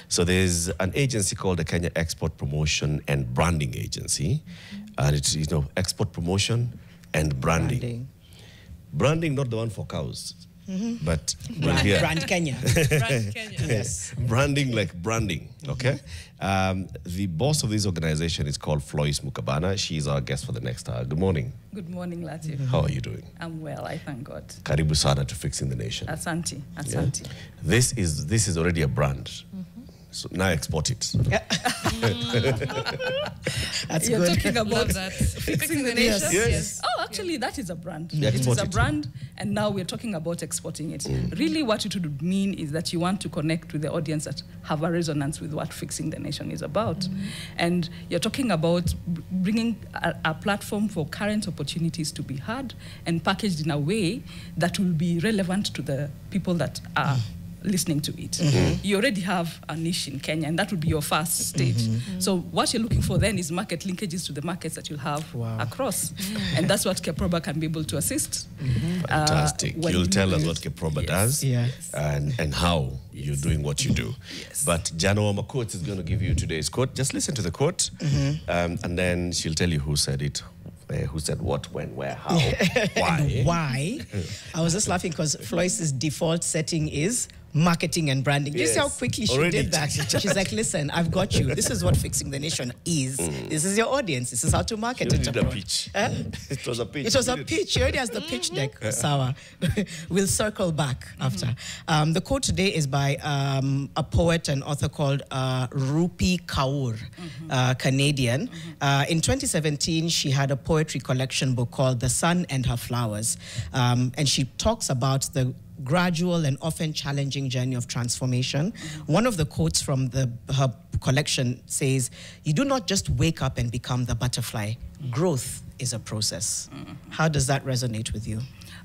So there's an agency called the Kenya Export Promotion and Branding Agency. And it's, export promotion and branding. Branding, not the one for cows. But Brand Kenya. Brand Kenya. Yes. Branding like branding, okay? The boss of this organization is called Floice Mukabana. She's our guest for the next hour. Good morning. Good morning, Latif. How are you doing? I'm well, I thank God. Karibu sana to Fixing the Nation. Asante, asante. Yeah. This is already a brand. So now export it. That's You're good. talking about that. Fixing the Nation? Yes. Oh, actually, that is a brand. Yeah, it is export a it. brand, and now we're talking about exporting it. Really, what it would mean is that you want to connect with the audience that have a resonance with what Fixing the Nation is about. And you're talking about bringing a platform for current opportunities to be heard and packaged in a way that will be relevant to the people that are listening to it. You already have a niche in Kenya, and that would be your first stage. So what you're looking for then is market linkages to the markets that you'll have across. And that's what Keproba can be able to assist. Fantastic. You'll tell us what Keproba does and how you're doing what you do. But Jano Makot is going to give you today's quote. Just listen to the quote, and then she'll tell you who said it. Who said what, when, where, how, why. Why? I was just laughing because Floice's default setting is marketing and branding. Do you see how quickly she did that? She's like, listen, I've got you. This is what Fixing the Nation is. This is your audience. This is how to market it. She did a pitch. It was a pitch. It was a pitch. She already has the pitch deck. Sawa. We'll circle back after. The quote today is by a poet and author called Rupi Kaur, Canadian. In 2017, she had a poetry collection book called The Sun and Her Flowers. And she talks about the gradual and often challenging journey of transformation. One of the quotes from her collection says, "You do not just wake up and become the butterfly. Growth is a process." How does that resonate with you?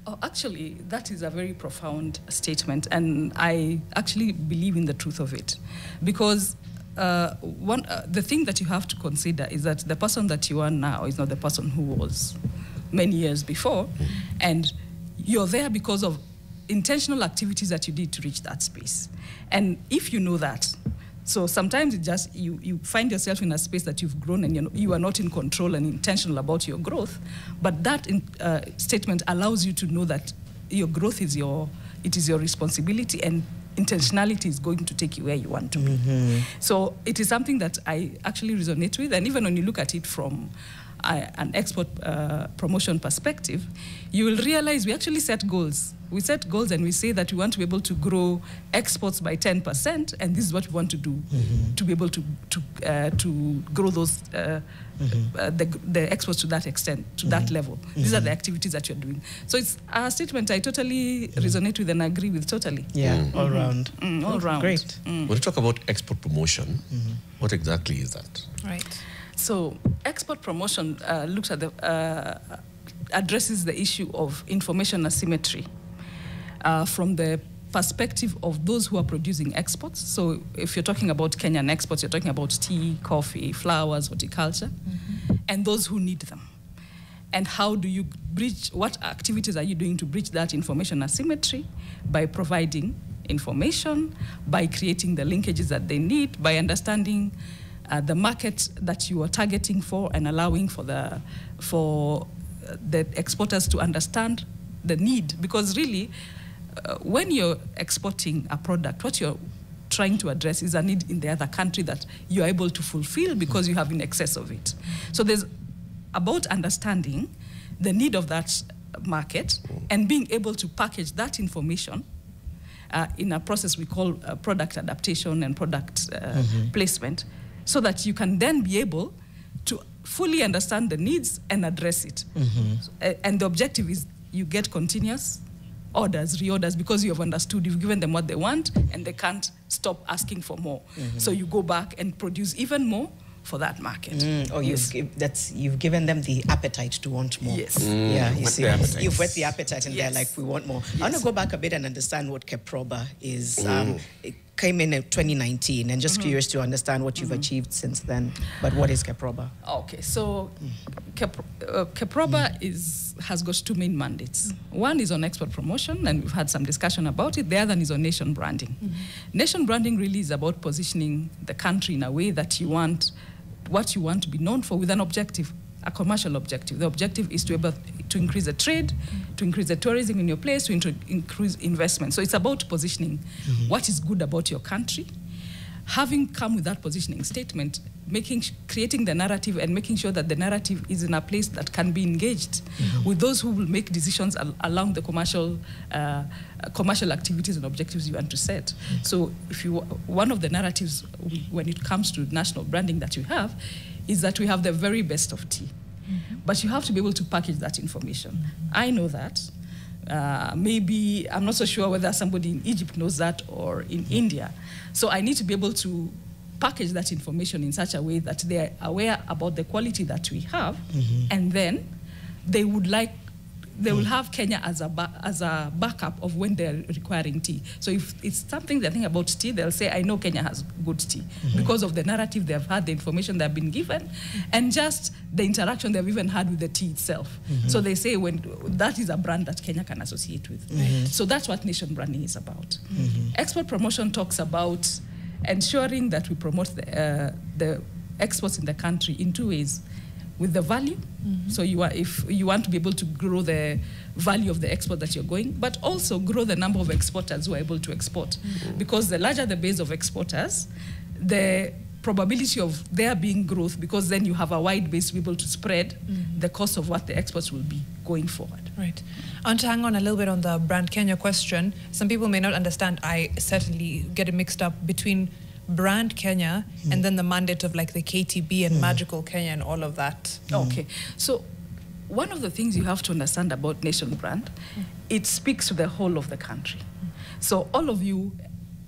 Oh, actually, that is a very profound statement, and I actually believe in the truth of it. Because the thing that you have to consider is that the person that you are now is not the person who was many years before, and you're there because of intentional activities that you did to reach that space. And if you know that, so sometimes it just, you find yourself in a space that you've grown and you are not in control and intentional about your growth, but that statement allows you to know that your growth is your responsibility, and intentionality is going to take you where you want to be. So it is something that I actually resonate with, and even when you look at it from an export promotion perspective, you will realize we actually set goals. We set goals and we say that we want to be able to grow exports by 10%, and this is what we want to do to be able to grow those the exports to that extent, to that level. These are the activities that you're doing. So it's a statement I totally resonate with and agree with totally. Yeah, all round. All round. Great. When you talk about export promotion, what exactly is that? Right. So export promotion looks at addresses the issue of information asymmetry from the perspective of those who are producing exports. So if you're talking about Kenyan exports, you're talking about tea, coffee, flowers, horticulture, and those who need them. And how do you bridge, what activities are you doing to bridge that information asymmetry? By providing information, by creating the linkages that they need, by understanding the market that you are targeting for, and allowing for the exporters to understand the need. Because really, when you're exporting a product, what you're trying to address is a need in the other country that you're able to fulfill because you have in excess of it. So there's about understanding the need of that market and being able to package that information in a process we call product adaptation and product placement, so that you can then be able to fully understand the needs and address it. And the objective is you get continuous orders, reorders, because you have understood, you've given them what they want, and they can't stop asking for more. So you go back and produce even more for that market. You've given them the appetite to want more. Yes. Yeah, you see, you've whet the appetite, and Yes. they're like, we want more. I want to go back a bit and understand what Keproba is. came in 2019, and just curious to understand what you've achieved since then. But what is KEPROBA? Okay, so KEPROBA has got two main mandates. One is on export promotion, and we've had some discussion about it. The other is on nation branding. Nation branding really is about positioning the country in a way that you want, what you want to be known for, with an objective, a commercial objective. The objective is to increase the trade, to increase the tourism in your place, to increase investment. So it's about positioning what is good about your country. Having come with that positioning statement, creating the narrative and making sure that the narrative is in a place that can be engaged with those who will make decisions along the commercial activities and objectives you want to set. So one of the narratives when it comes to national branding that you have is that we have the very best of tea. But you have to be able to package that information. I know that. Maybe, I'm not so sure whether somebody in Egypt knows that or in India. So I need to be able to package that information in such a way that they are aware about the quality that we have, and then they will have Kenya as a backup of when they're requiring tea. So if it's something they think about tea, they'll say, I know Kenya has good tea because of the narrative they've had, the information they've been given, and just the interaction they've even had with the tea itself. So they say that is a brand that Kenya can associate with. So that's what nation branding is about. Export promotion talks about ensuring that we promote the exports in the country in two ways. With the value, so if you want to be able to grow the value of the export that you're going, but also grow the number of exporters who are able to export. Because the larger the base of exporters, the probability of there being growth, because then you have a wide base to be able to spread the cost of what the exports will be going forward. Right. I want to hang on a little bit on the Brand Kenya question. Some people may not understand. I certainly get it mixed up between Brand Kenya and then the mandate of like the KTB and Magical Kenya and all of that. Okay, so one of the things you have to understand about nation brand, it speaks to the whole of the country. So all of you,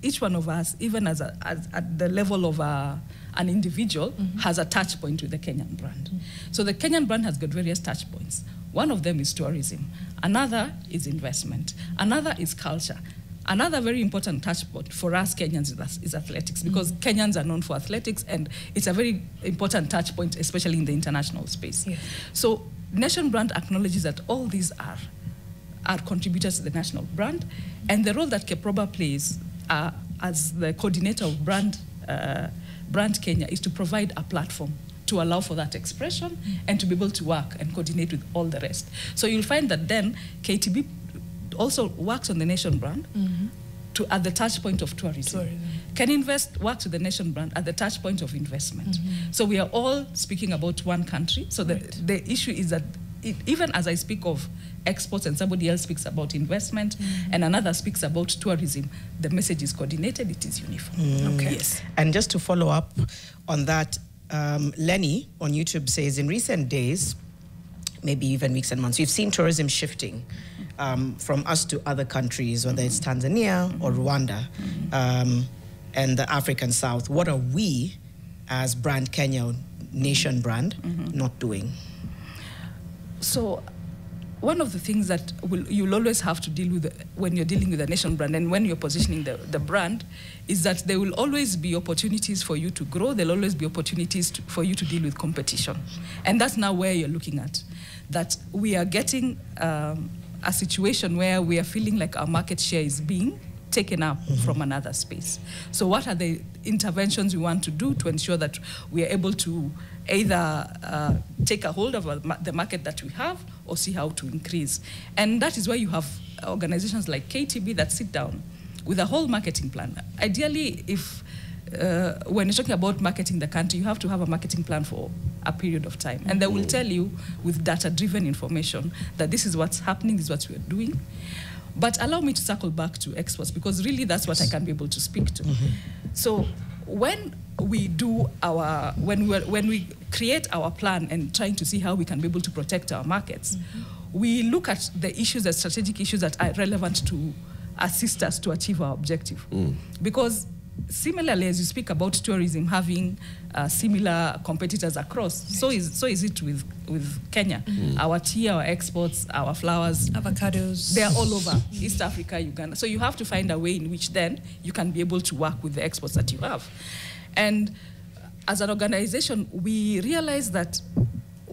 each one of us, even as at the level of an individual, has a touch point with the Kenyan brand. So the Kenyan brand has got various touch points. One of them is tourism. Another is investment. Another is culture. Another very important touch point for us Kenyans is athletics, because Kenyans are known for athletics, and it's a very important touch point, especially in the international space. Yes. So nation brand acknowledges that all these are contributors to the national brand, and the role that KEPROBA plays as the coordinator of Brand Kenya is to provide a platform to allow for that expression and to be able to work and coordinate with all the rest. So you'll find that then KTB also works on the nation brand at the touch point of tourism. Can Invest works with the nation brand at the touch point of investment. So we are all speaking about one country. So the issue is that even as I speak of exports and somebody else speaks about investment and another speaks about tourism, the message is coordinated, it is uniform. Okay. Yes. And just to follow up on that, Lenny on YouTube says, in recent days, maybe even weeks and months, we've seen tourism shifting from us to other countries, whether it's Tanzania or Rwanda and the African South. What are we as Brand Kenya, nation brand, not doing? So one of the things that you'll always have to deal with when you're dealing with a nation brand and when you're positioning the brand is that there will always be opportunities for you to grow. There'll always be opportunities for you to deal with competition. And that's now where you're looking at, that we are getting a situation where we are feeling like our market share is being taken up from another space. So what are the interventions we want to do to ensure that we are able to either take a hold of the market that we have or see how to increase? And that is why you have organizations like KTB that sit down with a whole marketing plan. Ideally, if when you're talking about marketing the country, you have to have a marketing plan for a period of time. And they will tell you with data-driven information that this is what's happening, this is what we're doing. But allow me to circle back to exports, because really that's what I can be able to speak to. So when we do when we create our plan and trying to see how we can be able to protect our markets, we look at the issues, the strategic issues that are relevant to assist us to achieve our objective. Because similarly, as you speak about tourism having similar competitors across, so is it with Kenya. Our tea, our exports, our flowers, avocados, they are all over East Africa, Uganda. So you have to find a way in which then you can be able to work with the exports that you have. And as an organization, we realize that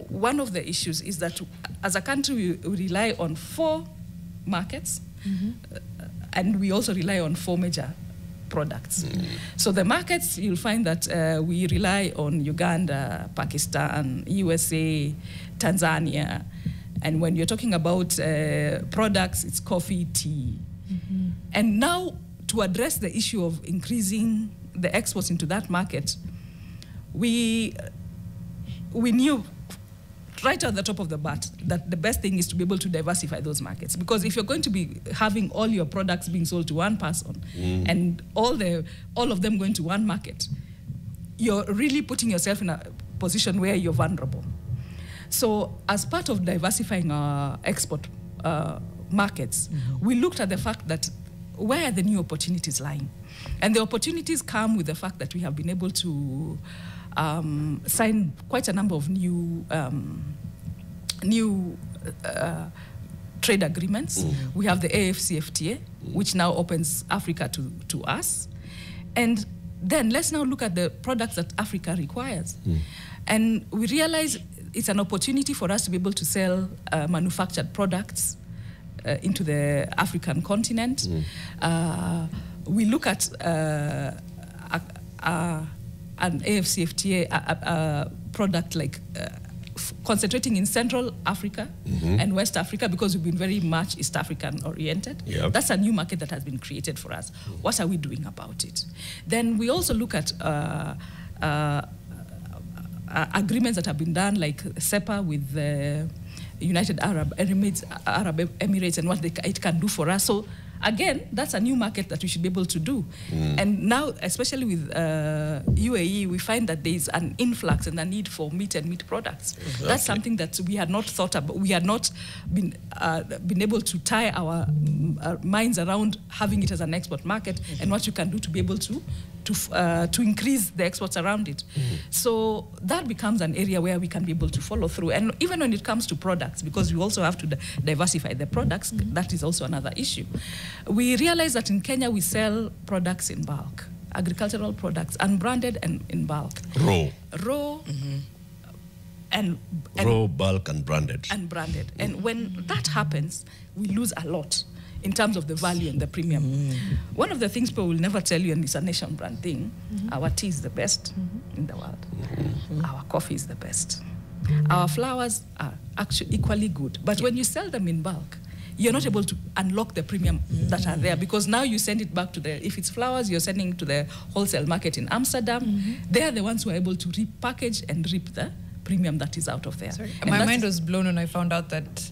one of the issues is that as a country, we rely on 4 markets, and we also rely on 4 major products. So the markets, you'll find that we rely on Uganda, Pakistan, USA, Tanzania. And when you're talking about products, it's coffee, tea. And now, to address the issue of increasing the exports into that market, we knew right at the top of the bat that the best thing is to be able to diversify those markets. Because if you're going to be having all your products being sold to one person and all of them going to one market, you're really putting yourself in a position where you're vulnerable. So as part of diversifying our export markets, we looked at the fact that where are the new opportunities lying? And the opportunities come with the fact that we have been able to sign quite a number of new trade agreements. We have the AFCFTA, which now opens Africa to us. And then let's now look at the products that Africa requires. And we realize it's an opportunity for us to be able to sell manufactured products into the African continent. We look at an AFCFTA product like concentrating in Central Africa and West Africa, because we've been very much East African oriented. That's a new market that has been created for us. What are we doing about it? Then we also look at agreements that have been done, like SEPA with the United Arab Emirates and what it can do for us. So again, that's a new market that we should be able to do. And now, especially with UAE, we find that there is an influx and a need for meat and meat products. Exactly. That's something that we had not thought about. We had not been able to tie our minds around having it as an export market and what you can do to be able to increase the exports around it. So that becomes an area where we can be able to follow through. And even when it comes to products, because we also have to diversify the products, that is also another issue. We realize that in Kenya we sell products in bulk, agricultural products, unbranded and in bulk. Raw. And raw, bulk, and branded. And when that happens, we lose a lot in terms of the value and the premium. One of the things people will never tell you, and it's a nation brand thing, our tea is the best in the world. Our coffee is the best. Our flowers are actually equally good. But when you sell them in bulk, you're not able to unlock the premium that are there, because now you send it back to if it's flowers, you're sending to the wholesale market in Amsterdam. They're the ones who are able to repackage and reap the premium that is out of there. My mind was blown when I found out that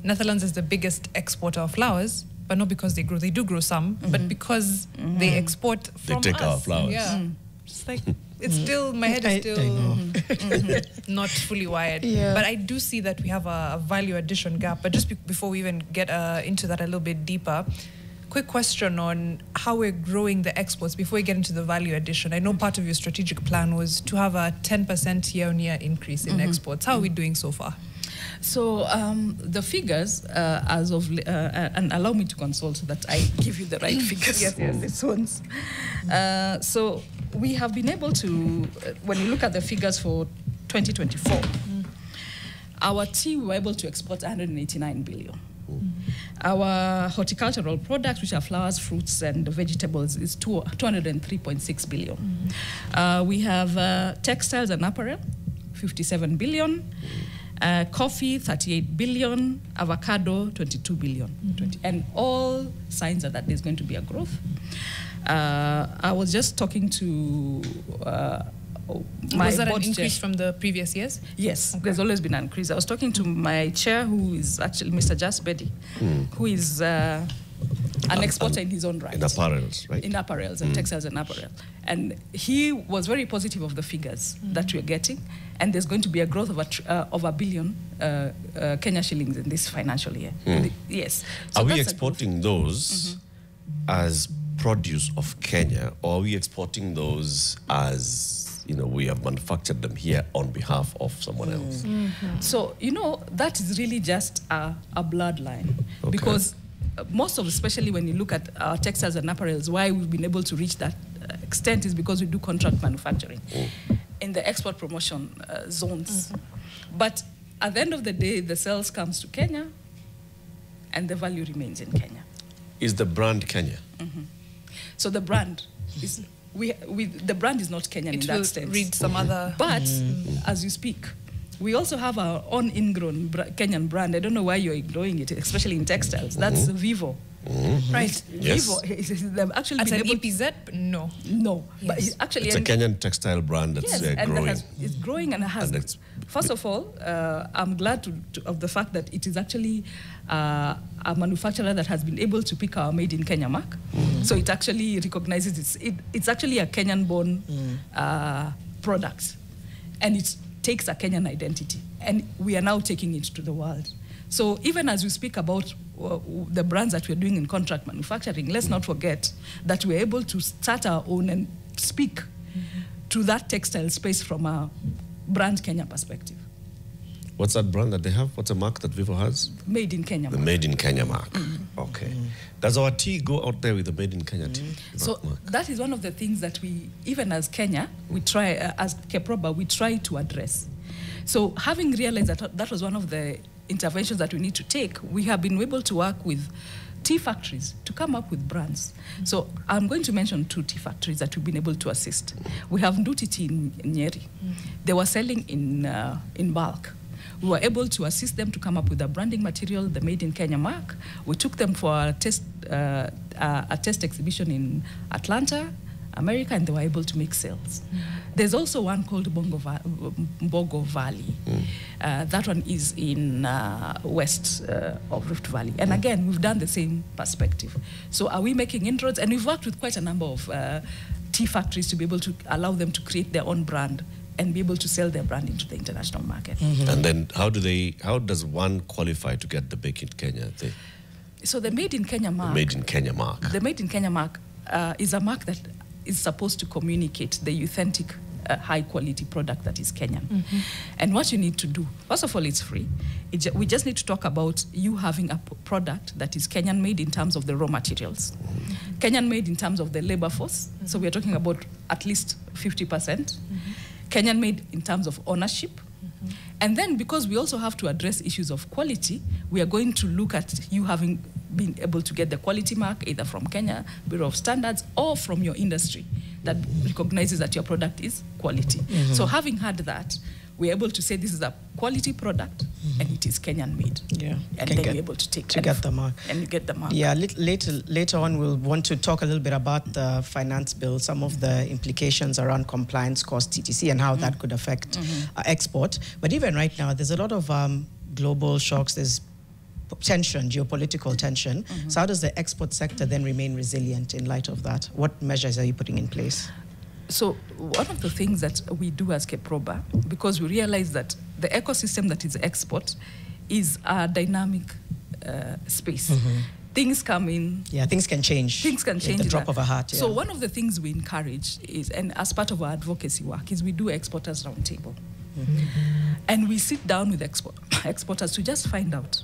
Netherlands is the biggest exporter of flowers, but not because they grow. They do grow some, but because they export from us. They take our flowers. Yeah. Just like, it's still, my head is still not fully wired. But I do see that we have a value addition gap. But just before we even get into that a little bit deeper, quick question on how we're growing the exports before we get into the value addition. I know part of your strategic plan was to have a 10% year-on-year increase in exports. How are we doing so far? So the figures, as of, and allow me to consult so that I give you the right figures. These ones. So we have been able to, when you look at the figures for 2024, our tea, we were able to export 189 billion. Our horticultural products, which are flowers, fruits, and vegetables, is 203.6 billion. We have textiles and apparel, 57 billion. Coffee, 38 billion. Avocado, 22 billion. And all signs are that there's going to be a growth. I was just talking to my was that an increase chair from the previous years? Yes, there's always been an increase. I was talking to my chair, who is actually Mr. Jasbedi, who is an exporter in his own right. In apparels, right? In apparels and textiles and apparel. And he was very positive of the figures that we're getting. And there's going to be a growth of $1 billion Kenya shillings in this financial year. Yes. So are we exporting those as produce of Kenya, or are we exporting those as, we have manufactured them here on behalf of someone else? So, that is really just a bloodline. Okay. Because most of, especially when you look at our textiles and apparels, why we've been able to reach that extent is because we do contract manufacturing in the export promotion zones. But at the end of the day, the sales comes to Kenya and the value remains in Kenya. Is the brand Kenya? So the brand is, the brand is not Kenyan in that sense. Read some other. But as you speak, we also have our own ingrown Kenyan brand. I don't know why you're ignoring it, especially in textiles. That's Vivo. Right. Yes. Vivo, they've actually As been an able EPZ? No. No. Yes. But actually, It's a Kenyan textile brand that's growing. It's growing and has. And first of all, I'm glad of the fact that it is actually a manufacturer that has been able to pick our Made in Kenya mark. So it actually recognizes it's actually a Kenyan-born product, and it takes a Kenyan identity, and we are now taking it to the world. So even as we speak about the brands that we're doing in contract manufacturing, let's not forget that we're able to start our own and speak to that textile space from a brand Kenya perspective. What's that brand that they have? What's a mark that Vivo has? Made in Kenya. The Made in Kenya mark. Okay. Does our tea go out there with the Made in Kenya tea? So that is one of the things that we, even as Kenya, we try, as Keproba, we try to address. So having realized that that was one of the interventions that we need to take, we have been able to work with tea factories to come up with brands. So I'm going to mention 2 tea factories that we've been able to assist. We have Nduti Tea in Nyeri. They were selling in bulk. We were able to assist them to come up with a branding material, the Made in Kenya mark. We took them for a test exhibition in Atlanta, America, and they were able to make sales. There's also one called Mbogo Valley. That one is in west of Rift Valley. And again, we've done the same perspective. So are we making inroads? And we've worked with quite a number of tea factories to be able to allow them to create their own brand and be able to sell their brand into the international market. And then how does one qualify to get the Make in Kenya thing? So the Made in Kenya mark. The Made in Kenya mark. The Made in Kenya mark is a mark that is supposed to communicate the authentic, high-quality product that is Kenyan. And what you need to do, first of all, it's free. We just need to talk about you having a product that is Kenyan-made in terms of the raw materials, Kenyan-made in terms of the labor force. So we're talking about at least 50%. Kenyan-made in terms of ownership. And then because we also have to address issues of quality, we are going to look at you having been able to get the quality mark either from Kenya Bureau of Standards or from your industry that recognizes that your product is quality. So having had that, we're able to say this is a quality product and it is Kenyan made. Yeah. And then you're able to take get the mark. And you get the mark. Yeah, later on we'll want to talk a little bit about the finance bill, some of the implications around compliance costs, TTC, and how that could affect export. But even right now, there's a lot of global shocks. There's tension, geopolitical tension. So how does the export sector then remain resilient in light of that? What measures are you putting in place? So one of the things that we do as Keproba, because we realize that the ecosystem that is export is a dynamic space. Things come in. Yeah, things can change. Things can change. At the drop of a hat. Yeah. So one of the things we encourage is, and as part of our advocacy work, is we do exporters roundtable. And we sit down with exporters to just find out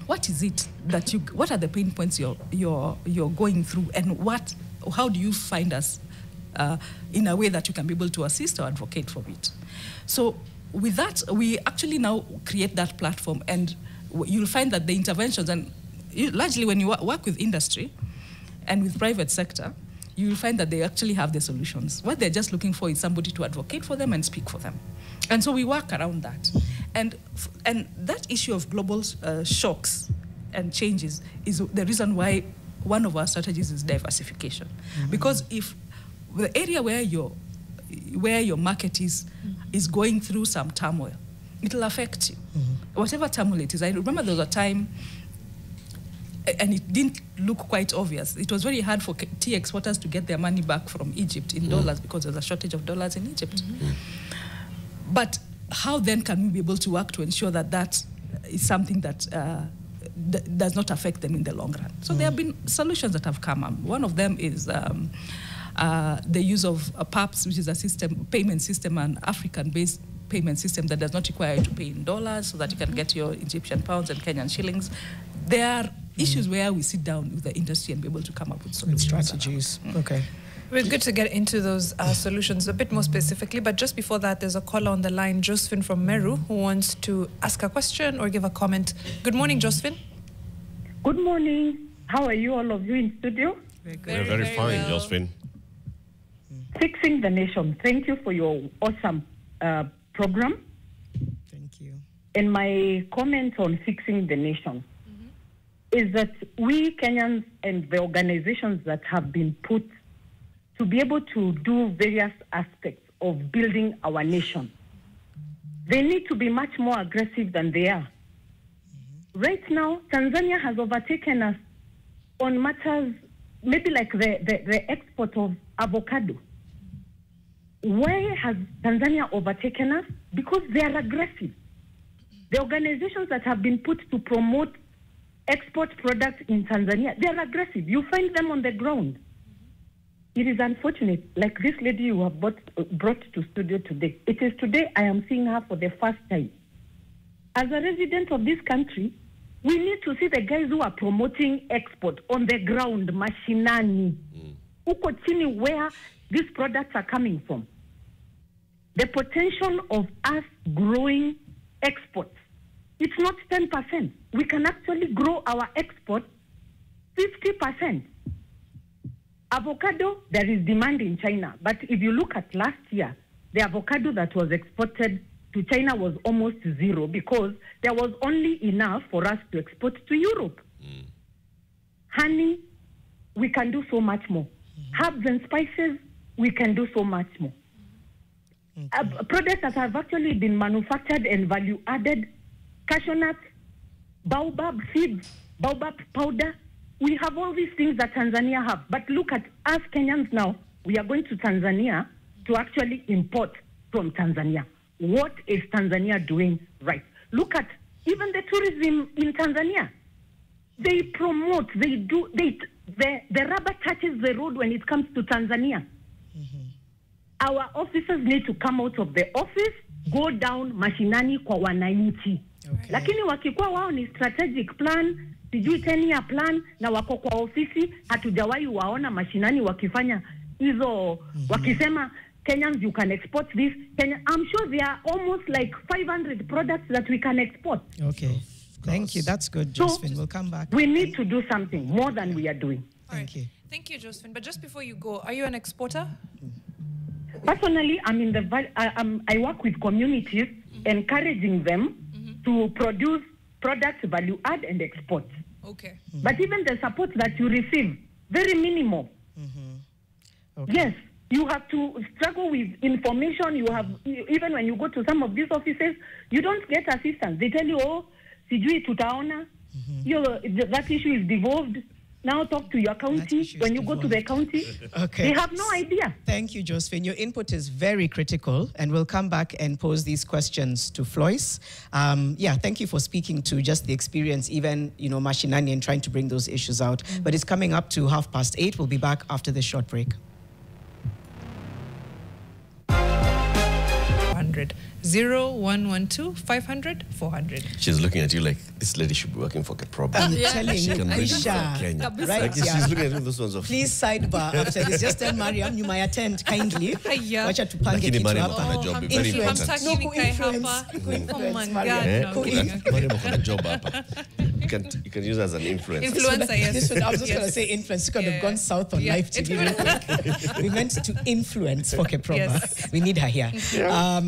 what is it that what are the pain points you're going through, and how do you find us in a way that you can be able to assist or advocate for it. So with that, we actually now create that platform, and you'll find that the interventions, and largely when you work with industry and with private sector, you'll find that they actually have the solutions. What they're just looking for is somebody to advocate for them and speak for them. And so we work around that. And that issue of global shocks and changes is the reason why one of our strategies is diversification. Because if the area where your market is going through some turmoil, it'll affect you. Whatever turmoil it is. I remember there was a time, and it didn't look quite obvious. It was very hard for tea exporters to get their money back from Egypt in dollars because there's a shortage of dollars in Egypt. But how then can we be able to work to ensure that that is something that does not affect them in the long run. So there have been solutions that have come up. One of them is the use of PAPS, which is a payment system, an African-based payment system that does not require you to pay in dollars, so that you can get your Egyptian pounds and Kenyan shillings. There are issues where we sit down with the industry and be able to come up with solutions. Strategies. Okay. We're good to get into those solutions a bit more specifically, but just before that, there's a caller on the line, Josephine from Meru, who wants to ask a question or give a comment. Good morning, Josephine. Good morning. How are you, all of you in studio? We're very fine, well. Josephine. Fixing the Nation. Thank you for your awesome program. Thank you. And my comment on Fixing the Nation is that we Kenyans and the organizations that have been put to be able to do various aspects of building our nation, they need to be much more aggressive than they are. Right now, Tanzania has overtaken us on matters, maybe like the export of avocado. Why has Tanzania overtaken us? Because they are aggressive. The organizations that have been put to promote export products in Tanzania, they are aggressive. You find them on the ground. It is unfortunate, like this lady you have brought to studio today. It is today I am seeing her for the first time. As a resident of this country, we need to see the guys who are promoting export on the ground, mashinani, uko chini, where these products are coming from. The potential of us growing exports, it's not 10%. We can actually grow our export 50%. Avocado, there is demand in China. But if you look at last year, the avocado that was exported to China was almost zero because there was only enough for us to export to Europe. Honey, we can do so much more. Herbs and spices, we can do so much more. Products that have actually been manufactured and value added, cashew nuts, baobab seeds, baobab powder. We have all these things that Tanzania have. But look at us Kenyans now. We are going to Tanzania to actually import from Tanzania. What is Tanzania doing right? Look at even the tourism in Tanzania. They promote, the rubber touches the road when it comes to Tanzania. Our officers need to come out of the office, go down mashinani kwa wananchi. Lakini wakikuwa wao ni strategic plan, sijui 10-year plan, na wako kwa ofisi, hatujawahi waona mashinani wakifanya hizo, wakisema Kenyans, you can export this. I'm sure there are almost like 500 products that we can export. Okay. Thank you. That's good, Josephine. We'll come back. We need to do something more than we are doing. Thank you. Thank you, Josephine. But just before you go, are you an exporter? Personally, I'm in I work with communities, encouraging them to produce products, value add, and export. Okay. But even the support that you receive, very minimal. Okay. Yes, you have to struggle with information. You have, even when you go to some of these offices, you don't get assistance. They tell you, oh, sijui tutaona, that issue is devolved. Now talk to your county. When you go to the county, they have no idea. Thank you, Josephine. Your input is very critical, and we'll come back and pose these questions to Floice. Thank you for speaking to just the experience, even, mashinani, and trying to bring those issues out. But it's coming up to 8:30. We'll be back after this short break. 0112 500 400. She's looking at you like this lady should be working for Keproba. I'm telling she you, can really for Kenya. Right? She's looking at you those ones of. Please sidebar after this. Just tell Mariam you might attend kindly. Wacha tupange Lakini kitu Mariam hapa. akona job very important. Oh my God. Mariam akona job hapa. You can use her as an influencer. Influencer, yes. I was just going to say influence. It could have gone south on live TV. We meant to influence for Keproba. Yes. We need her here.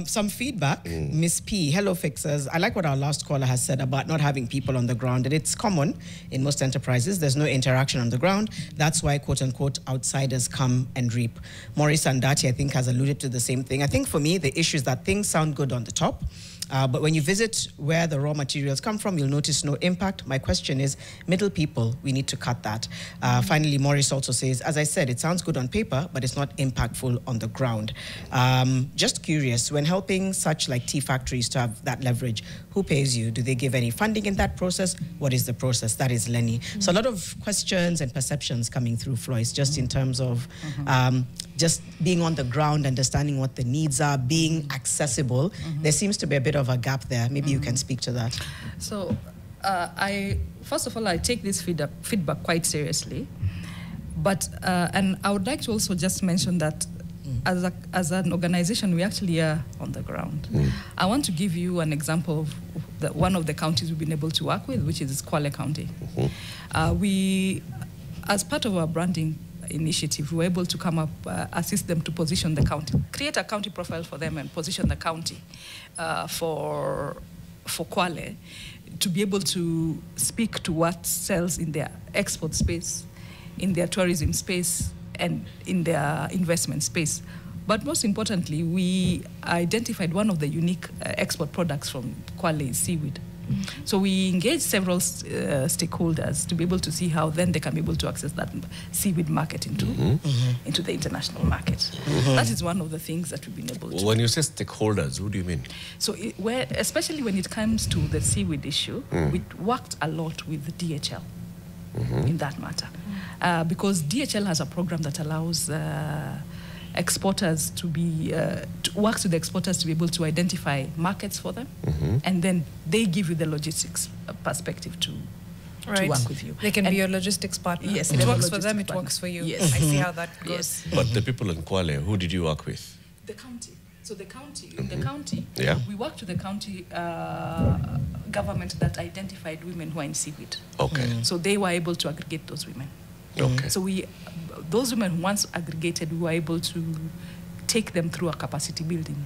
Some feedback. Miss P, hello fixers. I like what our last caller has said about not having people on the ground. And it's common in most enterprises. There's no interaction on the ground. That's why, quote unquote, outsiders come and reap. Maurice Andati, I think, has alluded to the same thing. I think for me, the issue is that things sound good on the top. But when you visit where the raw materials come from, you'll notice no impact. My question is, middle people, we need to cut that. Finally, Maurice also says, as I said, it sounds good on paper, but it's not impactful on the ground. Just curious, when helping such like tea factories to have that leverage, who pays you? Do they give any funding in that process? What is the process? That is Lenny. So a lot of questions and perceptions coming through, Floice, just in terms of just being on the ground, understanding what the needs are, being accessible. There seems to be a bit of a gap there. Maybe you can speak to that. So first of all, I take this feedback quite seriously. But, and I would like to also just mention that as an organization, we actually are on the ground. I want to give you an example of one of the counties we've been able to work with, which is Kwale County. We, as part of our branding initiative, we were able to come up, assist them to position the county, create a county profile for them and position the county for Kwale to be able to speak to what sells in their export space, in their tourism space, and in their investment space. But most importantly, we identified one of the unique export products from Kwale is seaweed. So we engaged several stakeholders to be able to see how then they can be able to access that seaweed market into the international market. That is one of the things that we've been able to. When you say stakeholders, who do you mean? So especially when it comes to the seaweed issue, we worked a lot with DHL in that matter. Because DHL has a program that allows exporters to work with the exporters to be able to identify markets for them, and then they give you the logistics perspective to work with you. They can be your logistics partner. Yes, it works for them, it works for you. Yes. I see how that goes. Yes. But the people in Kwale, who did you work with? The county. So the county, we worked with the county government that identified women who are in seaweed. Okay. So they were able to aggregate those women. Okay. So those women, once aggregated, we were able to take them through a capacity building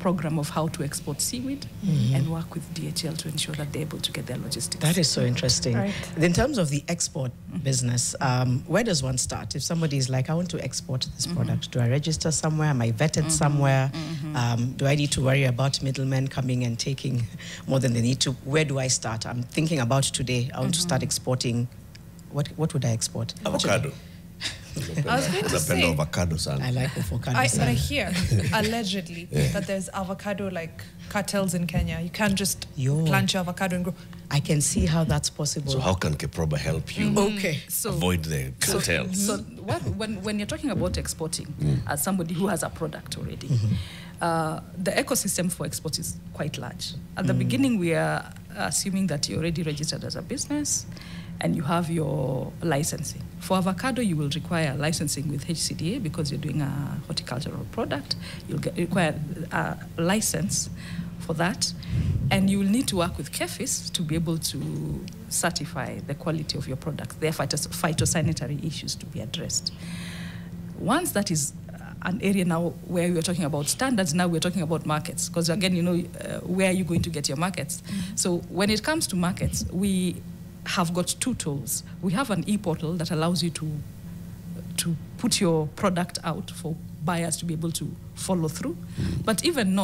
program of how to export seaweed and work with DHL to ensure that they're able to get their logistics. That is so interesting. Right. In terms of the export business, where does one start? If somebody is like, I want to export this product, do I register somewhere? Am I vetted somewhere? Do I need to worry about middlemen coming and taking more than they need to? Where do I start? I'm thinking about today. I want to start exporting. What would I export? Avocado. I was going to say, avocado, son. I like avocado. I hear allegedly that there's avocado like cartels in Kenya. You can't just plant your avocado and grow. I can see how that's possible. So how can Keproba help you avoid the cartels? So when you're talking about exporting as somebody who has a product already, the ecosystem for export is quite large. At the beginning, we are assuming that you're already registered as a business and you have your licensing. For avocado, you will require licensing with HCDA because you're doing a horticultural product. You'll require a license for that. And you will need to work with KEFIS to be able to certify the quality of your product. There are phytosanitary issues to be addressed. Once that is an area now where we're talking about standards, now we're talking about markets. Because again, where are you going to get your markets? So when it comes to markets, we have got two tools. We have an e-portal that allows you to put your product out for buyers to be able to follow through. But even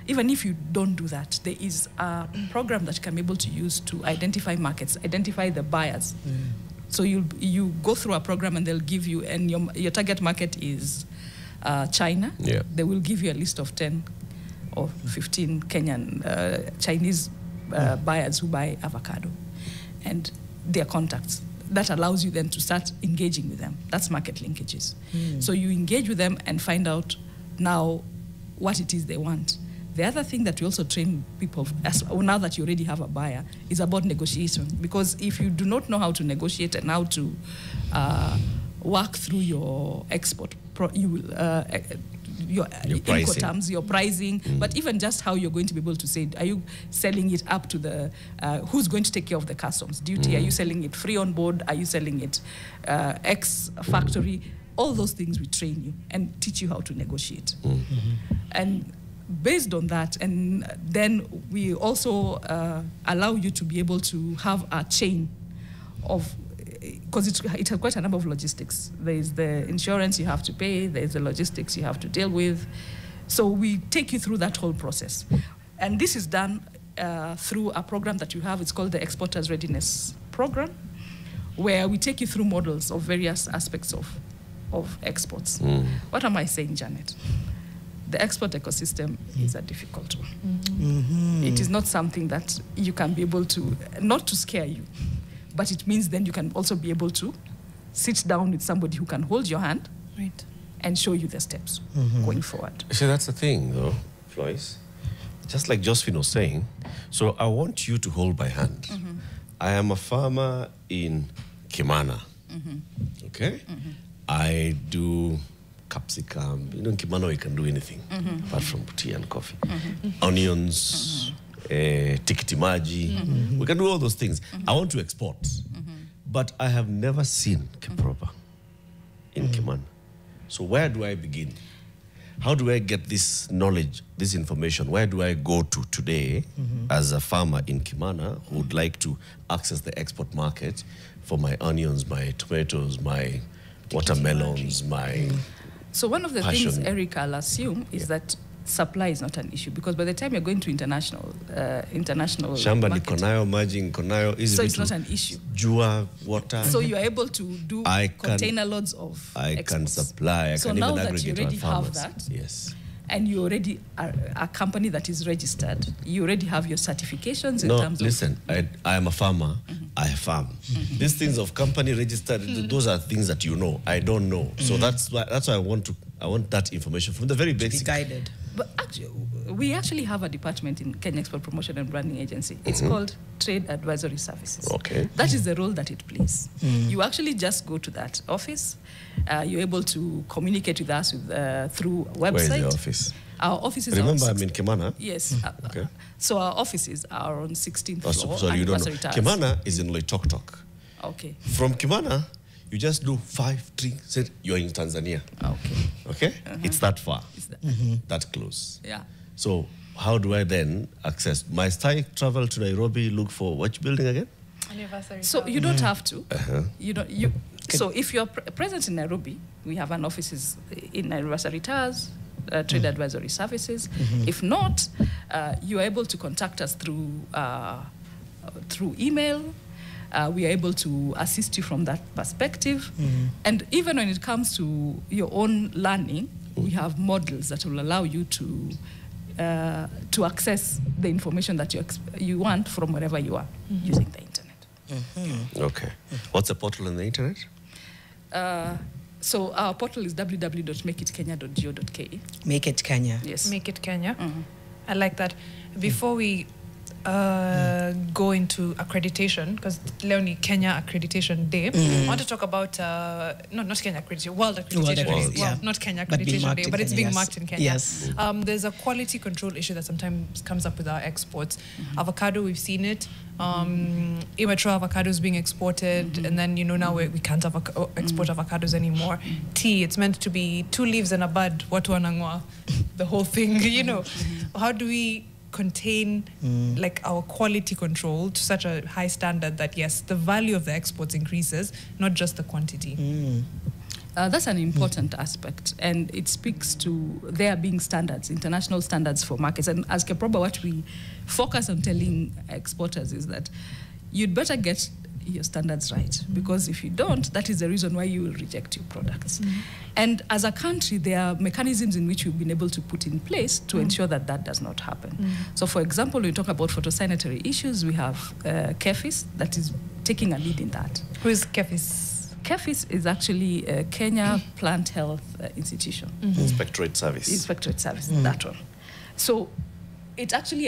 if you don't do that, there is a program that you can be able to use to identify markets, identify the buyers. So you go through a program and they'll give you, and your target market is China. They will give you a list of 10 or 15 Kenyan Chinese buyers who buy avocado and their contacts. That allows you then to start engaging with them. That's market linkages. So you engage with them and find out now what it is they want. The other thing that we also train people, now that you already have a buyer, is about negotiation. Because if you do not know how to negotiate and how to work through your export, your Incoterms, your pricing, but even just how you're going to be able to say, are you selling it up to the, who's going to take care of the customs duty? Are you selling it free on board? Are you selling it X factory? All those things we train you and teach you how to negotiate. And based on that, and then we also allow you to be able to have a chain of, because it has quite a number of logistics. There is the insurance you have to pay, there is the logistics you have to deal with. So we take you through that whole process. And this is done through a program that you have. It's called the Exporters Readiness Program, where we take you through models of various aspects of exports. What am I saying, Janet? The export ecosystem is a difficult one. It is not something that you can be able to, not to scare you, but it means then you can also be able to sit down with somebody who can hold your hand and show you the steps going forward. See, that's the thing, though, Floice. Just like Josephine was saying, so I want you to hold my hand. I am a farmer in Kimana, okay? I do capsicum. You know, in Kimana, we can do anything apart from tea and coffee. Onions, tikiti maji. We can do all those things. I want to export. But I have never seen Kiproba in Kimana. So where do I begin? How do I get this knowledge, this information? Where do I go to today as a farmer in Kimana who would like to access the export market for my onions, my tomatoes, my watermelons, my So one of the things, Eric, I'll assume is that supply is not an issue, because by the time you're going to international Shamba market, nikonayo, maji nikonayo, so it's not an issue. Jua, water. So you're able to do container loads of exports. Can supply. I so can now even that you already have that, yes, and you already are a company that is registered, you already have your certifications in terms of... listen, I am a farmer, I farm. These things of company registered, those are things that you know, I don't know. So that's why I want that information from the very basic. To be guided. But actually, we actually have a department in Kenya Export Promotion and Branding Agency. It's called Trade Advisory Services. Okay. That is the role that it plays. You actually just go to that office. You're able to communicate with us through a website. Where is the office? Our offices Remember, I'm in Kimana. Yes. Okay. So our offices are on 16th floor. Sorry, you don't know. Kimana is in Loitoktok. Okay. From Kimana, you just do 5, 3, say you're in Tanzania. Okay. Okay? It's that far. Is that, that close. Yeah. So how do I then access? Must I travel to Nairobi, look for which building again? Anniversary. So you don't have to. You don't. So if you're present in Nairobi, we have an offices in Anniversary Towers, Trade Advisory Services. If not, you are able to contact us through email. We are able to assist you from that perspective. And even when it comes to your own learning, we have models that will allow you to access the information that you want from wherever you are using the internet. Okay. What's the portal on the internet? So our portal is www.makeitkenya.go.ke. Make it Kenya. Yes. Make it Kenya. I like that. Before we go into accreditation, because Leonie, Kenya Accreditation Day, I want to talk about, not Kenya Accreditation, World Accreditation Day. Well, not Kenya Accreditation Day, but it's being marked in Kenya. Yes. There's a quality control issue that sometimes comes up with our exports. Avocado, we've seen it. Immature avocados being exported, and then, now we can't export avocados anymore. Tea, it's meant to be 2 leaves and a bud, watu wanang'oa, the whole thing, How do we contain like our quality control to such a high standard that yes, the value of the exports increases, not just the quantity? That's an important aspect, and it speaks to there being standards, international standards for markets. And as Keproba, what we focus on telling exporters is that you'd better get your standards right, because if you don't, that is the reason why you will reject your products. And as a country, there are mechanisms in which we've been able to put in place to ensure that that does not happen. So for example, when we talk about phytosanitary issues, we have KEFIS that is taking a lead in that. Who is KEFIS? KEFIS is actually a Kenya Plant Health Institution. Inspectorate Service. Inspectorate Service, that one. So it actually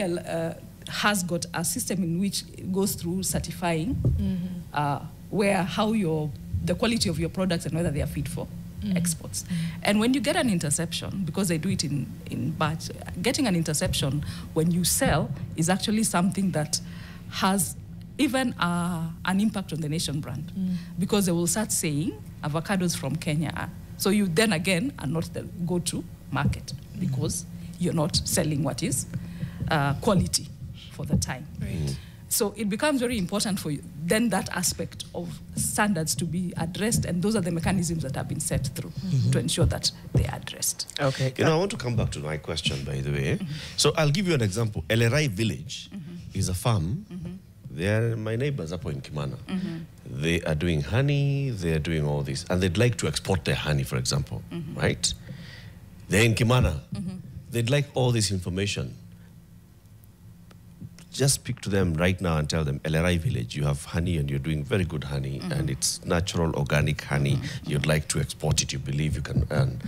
has got a system in which it goes through certifying the quality of your products and whether they are fit for exports. And when you get an interception, because they do it in batch, getting an interception when you sell is actually something that has even an impact on the nation brand, because they will start saying avocados from Kenya. So you then again are not the go-to market because you're not selling what is quality for the time. So it becomes very important for you, then that aspect of standards to be addressed, and those are the mechanisms that have been set through to ensure that they are addressed. Okay. You know, I want to come back to my question, by the way. So I'll give you an example. Elerai Village is a farm. They're my neighbors up in Kimana. They are doing honey, they're doing all this, and they'd like to export their honey, for example, right? They're in Kimana. They'd like all this information. Just speak to them right now and tell them, Elerai Village, you have honey and you're doing very good honey, and it's natural, organic honey. You'd like to export it, you believe you can earn.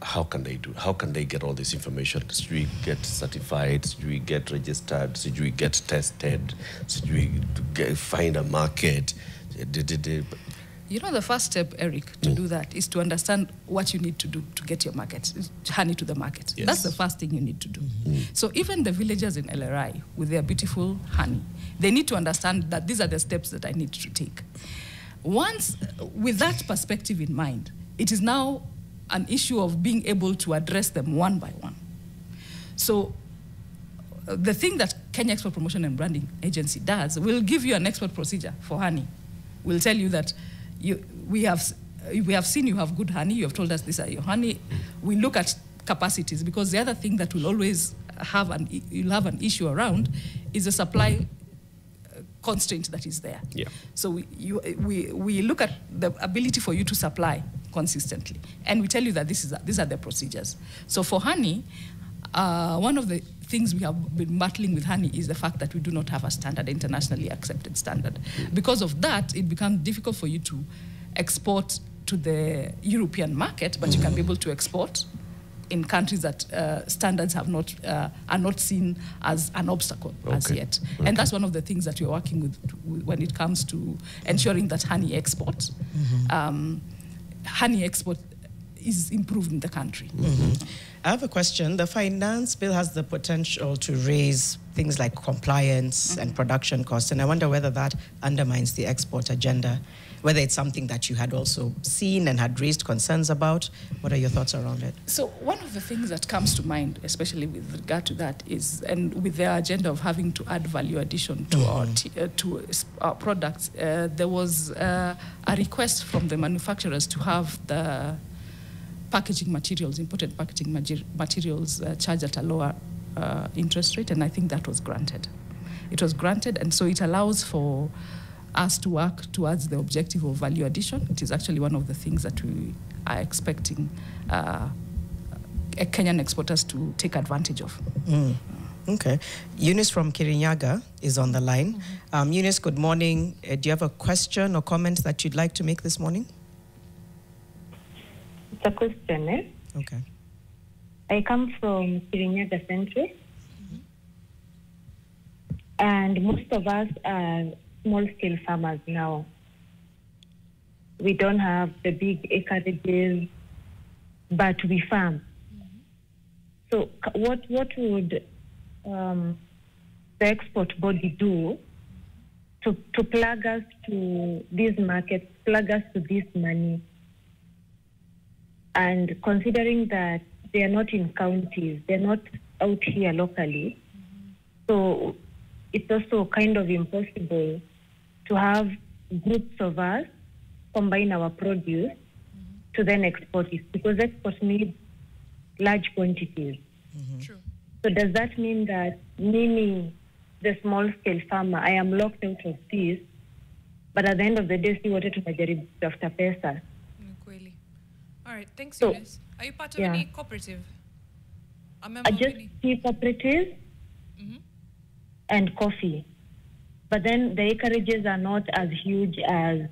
How can they do? How can they get all this information? Should we get certified? Should we get registered? Should we get tested? Should we find a market? You know, the first step, Eric, to do that is to understand what you need to do to get your market, honey to the market. Yes. That's the first thing you need to do. So even the villagers in LRI, with their beautiful honey, they need to understand that these are the steps that I need to take. Once, with that perspective in mind, it is now an issue of being able to address them one by one. So the thing that Kenya Export Promotion and Branding Agency does, will give you an export procedure for honey. We'll tell you that we have seen you have good honey. You have told us these are your honey. We look at capacities, because the other thing that will always have you'll have an issue around is the supply constraint that is there. Yeah. So we look at the ability for you to supply consistently, and we tell you that these are the procedures. So for honey, one of the things we have been battling with honey is the fact that we do not have a standard, internationally accepted standard. Because of that, it becomes difficult for you to export to the European market, but you can be able to export in countries that standards have not are not seen as an obstacle as yet. And that's one of the things that we're working with when it comes to ensuring that honey export, honey export is improved in the country. I have a question. The finance bill has the potential to raise things like compliance and production costs, and I wonder whether that undermines the export agenda, whether it's something that you had also seen and had raised concerns about. What are your thoughts around it? So one of the things that comes to mind, especially with regard to that, is, and with the agenda of having to add value addition to our products, there was a request from the manufacturers to have the packaging materials, imported packaging materials, charged at a lower interest rate, and I think that was granted. It was granted, and so it allows for us to work towards the objective of value addition. It is actually one of the things that we are expecting Kenyan exporters to take advantage of. Okay. Eunice from Kirinyaga is on the line. Eunice, good morning. Do you have a question or comment that you'd like to make this morning? It's a question, eh? Okay. I come from Kirinyaga Central, and most of us are small-scale farmers now. We don't have the big acreages, but we farm. So what would the export body do to plug us to these markets, plug us to this money? And considering that they are not in counties, they're not out here locally, so it's also kind of impossible to have groups of us combine our produce to then export it, because export needs large quantities. True. So does that mean that me, the small-scale farmer, I am locked out of this, but at the end of the day, see what it tunajaribu kutafuta pesa? All right, thanks, So, Eunice. Are you part of any cooperative? A member I of just any? see cooperatives and coffee. But then the acreages are not as huge as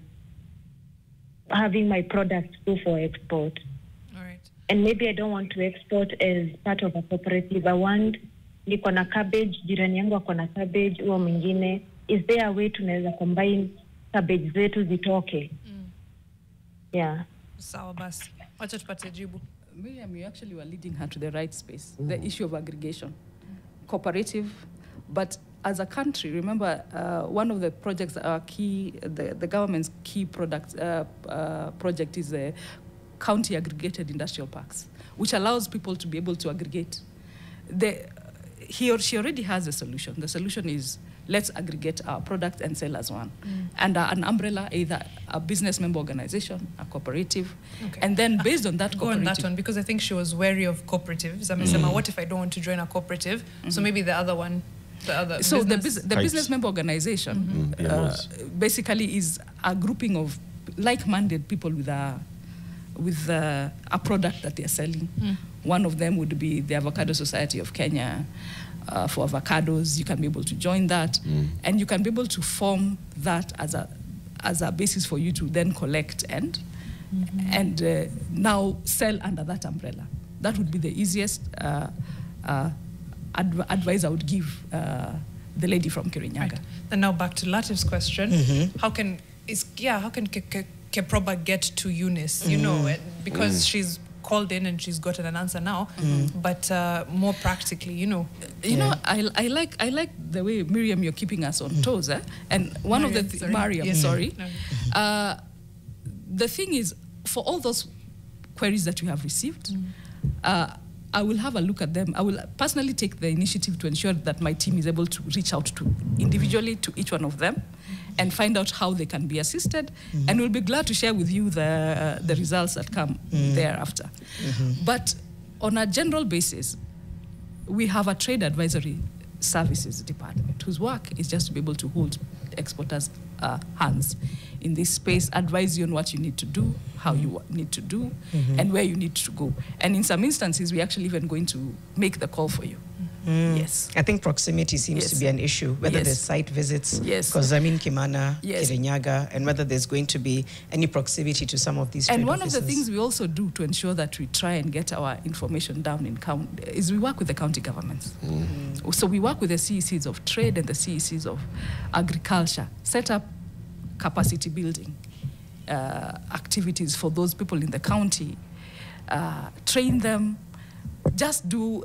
having my product go for export. All right. And maybe I don't want to export as part of a cooperative. I want, niko na cabbage, jirani yangu ako na cabbage, huo mwingine. Is there a way tunaweza combine cabbage zetu zitoke? Yeah. Sawa basi. Wacha tupate jibu. Miriam, you actually were leading her to the right space, the issue of aggregation, cooperative. But as a country, remember, one of the projects that are key, the government's key project is the county aggregated industrial parks, which allows people to be able to aggregate. He or she already has a solution. The solution is let's aggregate our product and sell as one. Under an umbrella, either a business member organization, a cooperative, and then based on that go on that one, because I think she was wary of cooperatives. I mean, what if I don't want to join a cooperative? So maybe the other one, so the business member organization basically is a grouping of like-minded people with a product that they're selling. One of them would be the Avocado Society of Kenya. For avocados, you can be able to join that, and you can be able to form that as a basis for you to then collect and now sell under that umbrella. That would be the easiest advice I would give the lady from Kirinyaga. Right. And now back to Latif's question: how can Keproba get to Eunice? You know, because she's called in and she's gotten an answer now, but more practically, you know, I like the way, Miriam, you're keeping us on toes, and one Mariam, of the the thing is, for all those queries that you have received, I will have a look at them. I will personally take the initiative to ensure that my team is able to reach out to individually to each one of them and find out how they can be assisted, and we'll be glad to share with you the results that come thereafter. But on a general basis, we have a trade advisory services department whose work is just to be able to hold exporters' hands in this space, advise you on what you need to do, how you need to do, and where you need to go. And in some instances, we're actually even going to make the call for you. Yes. I think proximity seems to be an issue, whether there's site visits, because I'm in Kimana, Kirinyaga, and whether there's going to be any proximity to some of these trade one offices. of the things we also do to ensure that we try and get our information down in county is we work with the county governments. So we work with the CECs of trade and the CECs of agriculture, set up capacity building activities for those people in the county, train them, just do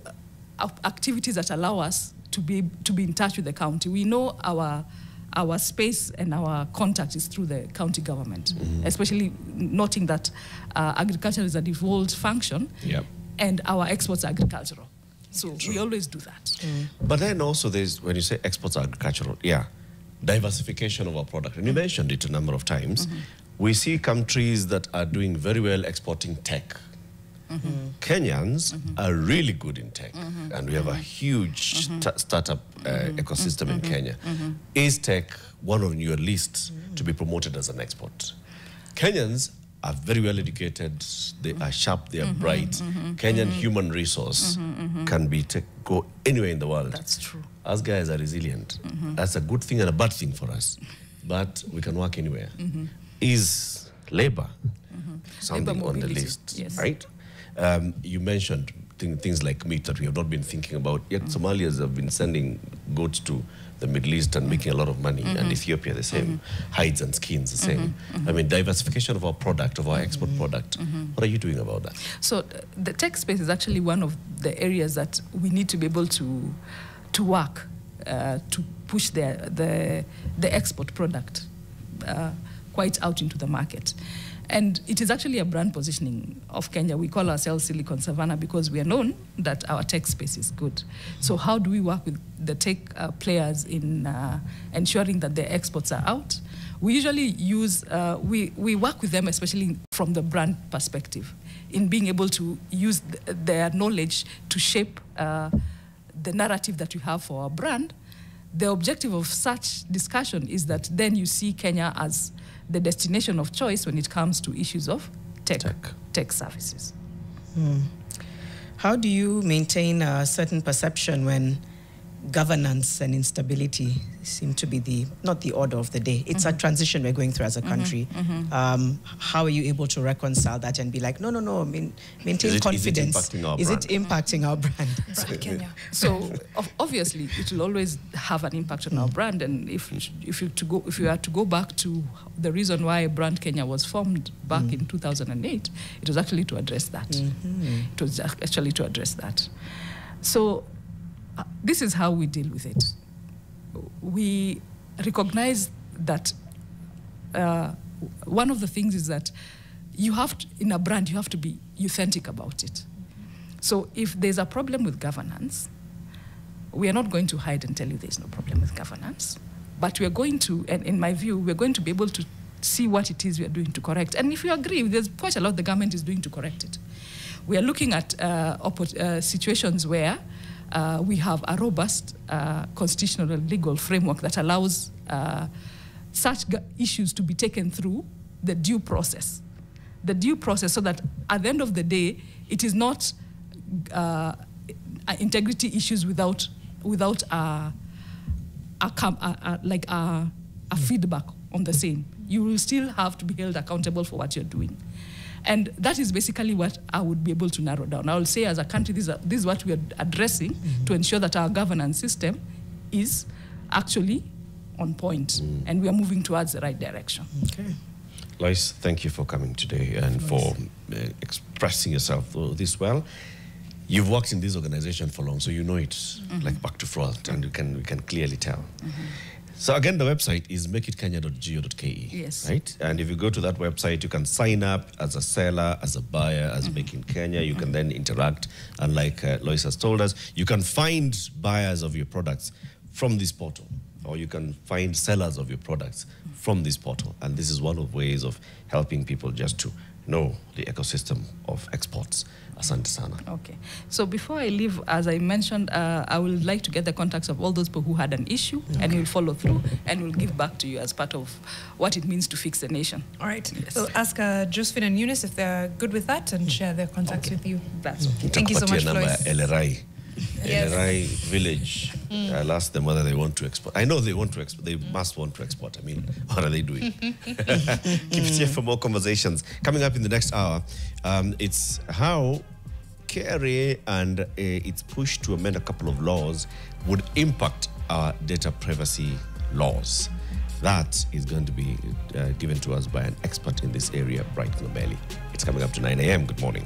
activities that allow us to be in touch with the county. We know our space and our contact is through the county government, especially noting that agriculture is a devolved function, and our exports are agricultural. So we always do that. But then also there's, when you say exports are agricultural, diversification of our product. And you mentioned it a number of times. We see countries that are doing very well exporting tech. Kenyans are really good in tech, and we have a huge startup ecosystem in Kenya. Is tech one on your list to be promoted as an export? Kenyans are very well educated, they are sharp, they are bright. Kenyan human resource can go anywhere in the world. That's true. Us guys are resilient. That's a good thing and a bad thing for us, but we can work anywhere. Is labor something on the list, right? You mentioned things like meat that we have not been thinking about, yet Somalians have been sending goats to the Middle East and making a lot of money, and Ethiopia the same, hides and skins the same. I mean, diversification of our product, of our export product. What are you doing about that? So the tech space is actually one of the areas that we need to be able to work to push the export product quite out into the market. And it is actually a brand positioning of Kenya. We call ourselves Silicon Savannah because we are known that our tech space is good. So how do we work with the tech players in ensuring that their exports are out? We usually use, we work with them especially from the brand perspective, in being able to use their knowledge to shape the narrative that we have for our brand. The objective of such discussion is that then you see Kenya as the destination of choice when it comes to issues of tech services. How do you maintain a certain perception when governance and instability seem to be not the order of the day? It's a transition we're going through as a country. How are you able to reconcile that and be like, no, maintain confidence? Is it impacting our brand? Kenya. So obviously it will always have an impact on our brand, and if you are to go back to the reason why Brand Kenya was formed back in 2008, it was actually to address that. It was actually to address that. So this is how we deal with it. We recognize that one of the things is that you have to, in a brand, you have to be authentic about it. So if there's a problem with governance, we are not going to hide and tell you there's no problem with governance, but we are going to, and in my view, we're going to be able to see what it is we are doing to correct. And if you agree, there's quite a lot the government is doing to correct it. We are looking at situations where we have a robust constitutional and legal framework that allows such issues to be taken through the due process. The due process, so that at the end of the day, it is not integrity issues without a feedback on the same. You will still have to be held accountable for what you're doing. And that is basically what I would be able to narrow down. I will say as a country, this is what we are addressing to ensure that our governance system is actually on point and we are moving towards the right direction. Okay. Floice, thank you for coming today and for expressing yourself this well. You've worked in this organization for long, so you know it like back to front, and we can clearly tell. So again, the website is makeitkenya.go.ke. Yes. Right? And if you go to that website, you can sign up as a seller, as a buyer, as Make in Kenya. You can then interact. And like Lois has told us, you can find buyers of your products from this portal, or you can find sellers of your products from this portal. And this is one of ways of helping people just to know the ecosystem of exports. Asante sana. Okay. So before I leave, as I mentioned, I would like to get the contacts of all those people who had an issue, and we'll follow through, and we'll give back to you as part of what it means to fix the nation. All right. Yes. We'll ask Josephine and Eunice if they're good with that and share their contacts with you. That's okay. Thank you so much, Floice. LRI. Yes. LRI village. I'll ask them whether they want to export. I know they want to export. They must want to export. I mean, what are they doing? Keep it here for more conversations. Coming up in the next hour, it's how KRA and its push to amend a couple of laws would impact our data privacy laws. That is going to be given to us by an expert in this area, Bright Nobeli. It's coming up to 9 a.m. Good morning.